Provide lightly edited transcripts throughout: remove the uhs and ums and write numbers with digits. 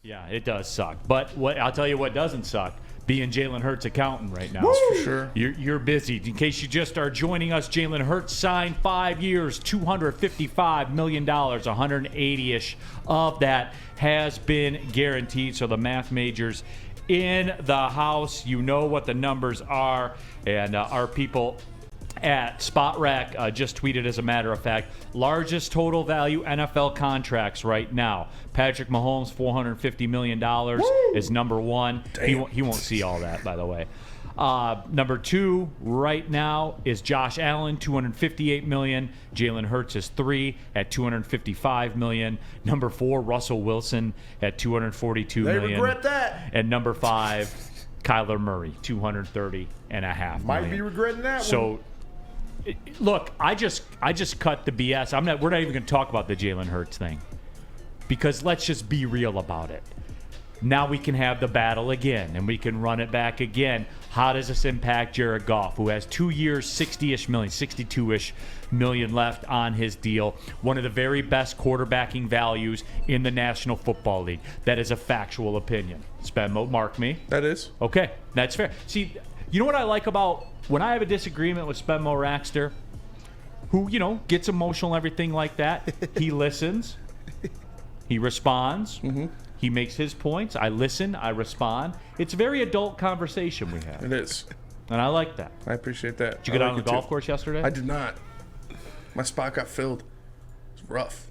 Yeah, it does suck. But I'll tell you what doesn't suck. Being Jalen Hurts' accountant right now. That's for sure. You're busy. In case you just are joining us, Jalen Hurts signed 5 years, $255 million, 180-ish of that has been guaranteed. So the math majors in the house, you know what the numbers are. And our people at Spot Rack just tweeted, as a matter of fact, largest total value NFL contracts right now. Patrick Mahomes, $450 million is number one. He won't see all that, by the way. Number two right now is Josh Allen, $258 million. Jalen Hurts is 3 at $255 million. Number 4, Russell Wilson at $242 million. They regret that. And number 5, Kyler Murray, $230.5 million. Might be regretting that one. So, look, I just cut the BS. We're not even going to talk about the Jalen Hurts thing, because let's just be real about it. Now we can have the battle again, and we can run it back again. How does this impact Jared Goff, who has 2 years, 60-ish million, 62-ish million left on his deal? One of the very best quarterbacking values in the National Football League. That is a factual opinion. Spenmo, mark me. That is. Okay, that's fair. See, you know what I like about when I have a disagreement with Spenmo Rackster, who, gets emotional, everything like that, he listens, he responds, he makes his points, I listen, I respond. It's a very adult conversation we have. It is. And I like that. I appreciate that. Did you get out on the golf course yesterday? I did not. My spot got filled. It's rough.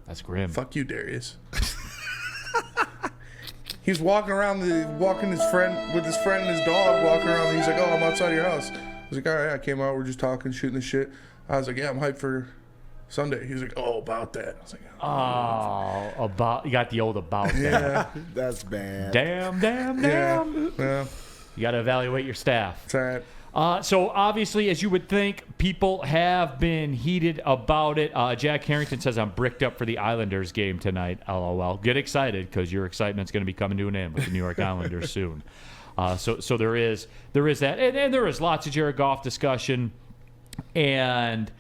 That's grim. Fuck you, Darius. He's walking around, with his friend and his dog, walking around. He's like, "Oh, I'm outside your house." I was like, "All right, I came out. We're just talking, shooting the shit." I was like, "Yeah, I'm hyped for Sunday." He was like, "Oh, about that." I was like, about you got the old about that. Yeah, that's bad. Damn. yeah. You got to evaluate your staff. It's all right. So obviously, as you would think, people have been heated about it. Jack Harrington says, "I'm bricked up for the Islanders game tonight." LOL. Get excited, because your excitement's going to be coming to an end with the New York Islanders soon. So there is that, and there is lots of Jared Goff discussion, and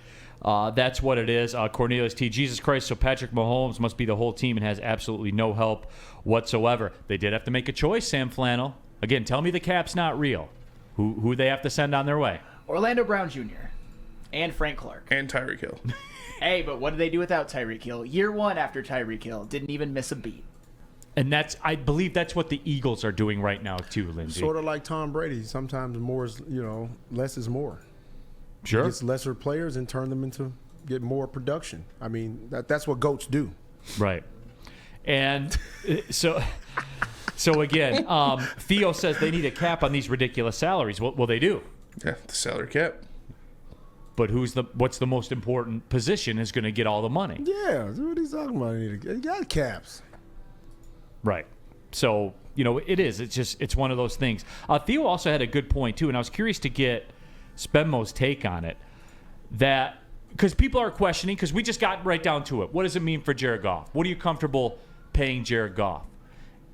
that's what it is. Cornelius T. Jesus Christ. So Patrick Mahomes must be the whole team and has absolutely no help whatsoever. They did have to make a choice. Sam Flannel. Again, tell me the cap's not real. Who they have to send on their way? Orlando Brown Jr. and Frank Clark. And Tyreek Hill. Hey, but what did they do without Tyreek Hill? Year one after Tyreek Hill. Didn't even miss a beat. And I believe that's what the Eagles are doing right now too, Lindsay. Sort of like Tom Brady. Sometimes more is, less is more. Sure. He gets lesser players and turn them into get more production. I mean, that's what GOATs do. Right. And so again, Theo says they need a cap on these ridiculous salaries. Well, they do. Yeah, the salary cap. But what's the most important position is going to get all the money? Yeah, that's what he's talking about. He got caps. Right. So, it is. It's one of those things. Theo also had a good point, too, and I was curious to get Spenmo's take on it. That, because people are questioning, because we just got right down to it. What does it mean for Jared Goff? What are you comfortable paying Jared Goff?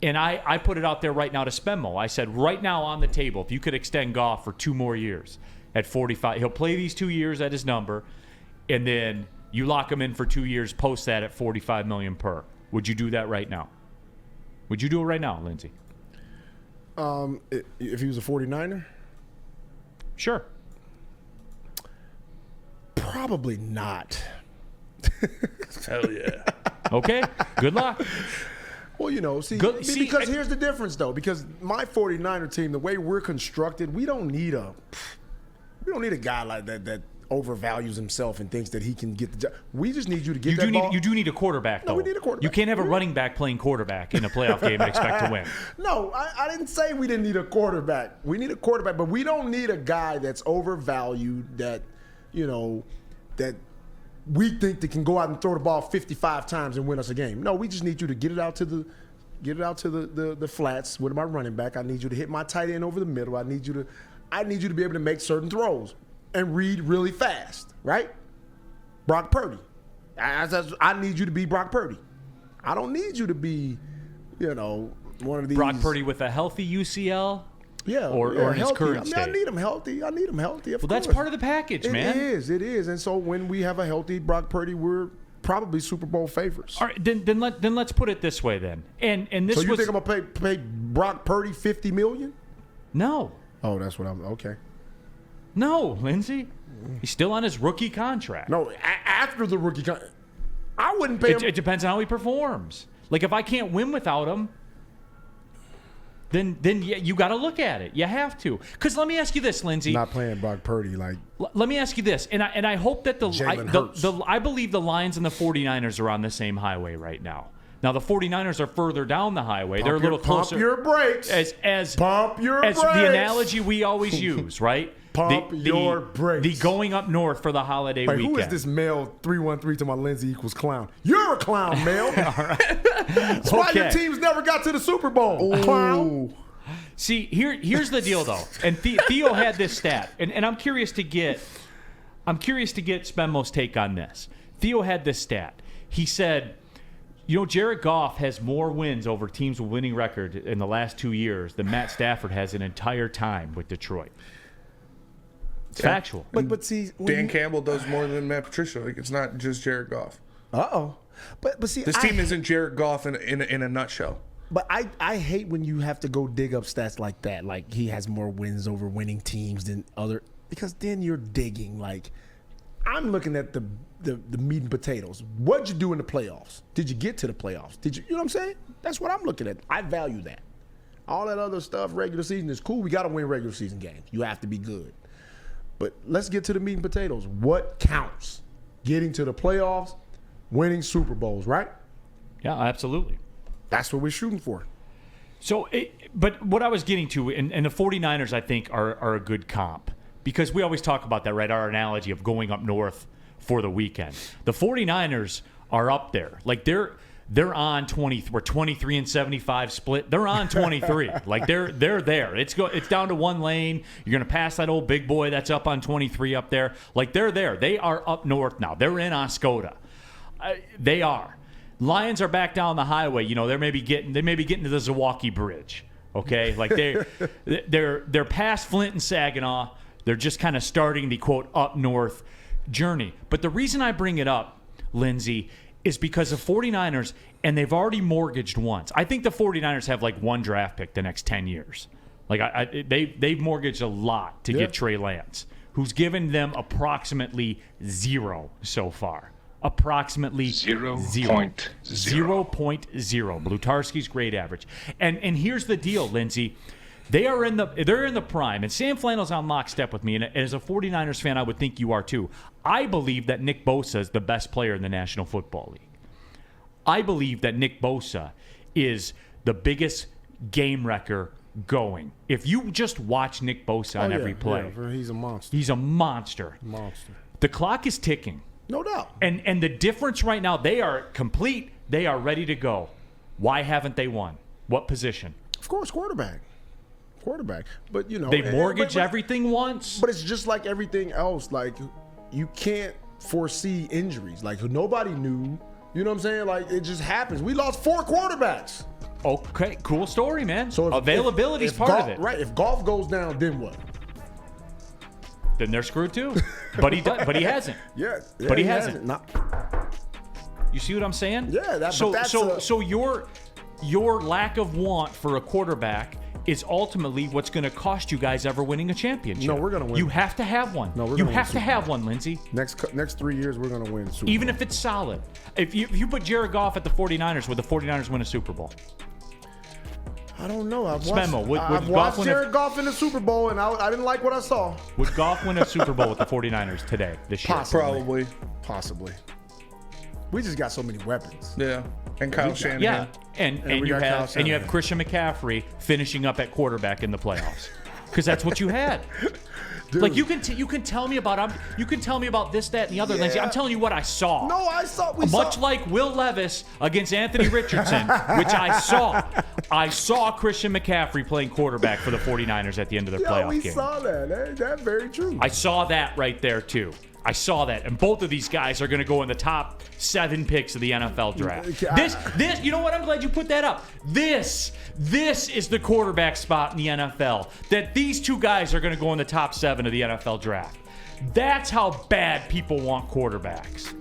And I put it out there right now to Spenmo. I said, right now on the table, if you could extend Goff for 2 more years at 45, he'll play these 2 years at his number, and then you lock him in for 2 years, post that at $45 million per. Would you do that right now? Would you do it right now, Lindsay? If he was a 49er? Sure. Probably not. Hell yeah. Okay. Good luck. Well, because here's the difference, though. Because my 49er team, the way we're constructed, we don't need a guy like that overvalues himself and thinks that he can get the job. We just need you to get ball. You do need a quarterback, though. No, we need a quarterback. You can't have a running back playing quarterback in a playoff game and expect to win. No, I didn't say we didn't need a quarterback. We need a quarterback, but we don't need a guy that's overvalued that we think that can go out and throw the ball 55 times and win us a game. No, we just need you to get it out to the flats with my running back. I need you to hit my tight end over the middle. I need you to be able to make certain throws and read really fast, right? Brock Purdy. I need you to be Brock Purdy. I don't need you to be, one of these. Brock Purdy with a healthy UCL? Yeah, or in his current state. I need him healthy. Well, that's part of the package, man. It is. And so when we have a healthy Brock Purdy, we're probably Super Bowl favorites. All right, then let's put it this way then. And this So you was think I'm gonna pay Brock Purdy $50 million? no. Oh, that's what I'm. Okay. No, Lindsey. He's still on his rookie contract. No, after the rookie, I wouldn't pay him. It depends on how he performs. Like if I can't win without him, then you got to look at it. You have to. Because let me ask you this, Lindsey. Not playing Brock Purdy like. Let me ask you this, and I hope that Jalen Hurts. I believe the Lions and the 49ers are on the same highway right now. Now the 49ers are further down the highway. They're a little closer. Pump your brakes. Pump your brakes. The analogy we always use, right? Pump your brakes. The going up north for the holiday Wait, weekend. who is this male 313 to my Lindsay equals clown? You're a clown, male. That's why your teams never got to the Super Bowl. Clown. See, here's the deal though, and Theo had this stat, and I'm curious to get Spenmo's take on this. Theo had this stat. He said, Jared Goff has more wins over teams with winning record in the last 2 years than Matt Stafford has an entire time with Detroit. It's factual. But see, Dan Campbell does more than Matt Patricia. Like it's not just Jared Goff. But see, This team isn't Jared Goff in a nutshell. But I hate when you have to go dig up stats like that. Like he has more wins over winning teams than other, because then you're digging. Like I'm looking at the meat and potatoes. What'd you do in the playoffs? Did you get to the playoffs? Did you? You know what I'm saying? That's what I'm looking at. I value that. All that other stuff, regular season is cool. We got to win regular season games. You have to be good. But let's get to the meat and potatoes. What counts? Getting to the playoffs, winning Super Bowls, right? Yeah, absolutely. That's what we're shooting for. So, but what I was getting to, and the 49ers, I think, are a good comp. Because we always talk about that, right? Our analogy of going up north for the weekend. The 49ers are up there. Like, they're on 20. We're 23-75 split. They're on 23. Like, they're there. It's down to one lane. You're going to pass that old big boy that's up on 23 up there. Like, they're there. They are up north now. They're in Oscoda. They are. Lions are back down the highway. They may be getting to the Zwocky Bridge. Okay, like they're past Flint and Saginaw. They're just kind of starting the quote up north journey. But the reason I bring it up, Lindsey, is because the 49ers, and they've already mortgaged once. I think the 49ers have like one draft pick the next 10 years. Like they've mortgaged a lot to get Trey Lance, who's given them approximately zero so far. Approximately 0.0. Blutarski's grade average. And here's the deal, Lindsey. They're in the prime, and Sam Flannel's on lockstep with me. And as a 49ers fan, I would think you are too. I believe that Nick Bosa is the best player in the National Football League. I believe that Nick Bosa is the biggest game wrecker going. If you just watch Nick Bosa on every play, he's a monster. He's a monster. The clock is ticking. No doubt. And the difference right now, they are complete. They are ready to go. Why haven't they won? What position? Of course, quarterback. But, they mortgage everything once. But it's just like everything else. Like, you can't foresee injuries. Like, nobody knew. You know what I'm saying? Like, it just happens. We lost 4 quarterbacks. Okay, cool story, man. So availability is part of it. Right. If Goff goes down, then what? Then they're screwed too. But he hasn't. Yeah, but he hasn't. Not. You see what I'm saying? Yeah. So your lack of want for a quarterback is ultimately what's going to cost you guys ever winning a championship. No, we're going to win. You have to have one. No, you have to have one, Lindsey. Next 3 years, we're going to win Super Bowl. Even if it's solid. If you put Jared Goff at the 49ers, would the 49ers win a Super Bowl? I don't know. I've watched Jared Goff in the Super Bowl, and I didn't like what I saw. Would Goff win a Super Bowl with the 49ers today, this year? Possibly. We just got so many weapons. Yeah. And Kyle Shanahan. Yeah. And you have Christian McCaffrey finishing up at quarterback in the playoffs. Because that's what you had. Dude. Like you can tell me about this, that, and the other. Yeah. Lindsey, I'm telling you what I saw. No, I saw. Much like Will Levis against Anthony Richardson, which I saw. I saw Christian McCaffrey playing quarterback for the 49ers at the end of their playoff game. We saw that. That's very true. I saw that right there too. I saw that, and both of these guys are going to go in the top 7 picks of the NFL draft. This, you know what? I'm glad you put that up. This is the quarterback spot in the NFL. That these 2 guys are going to go in the top 7 of the NFL draft. That's how bad people want quarterbacks.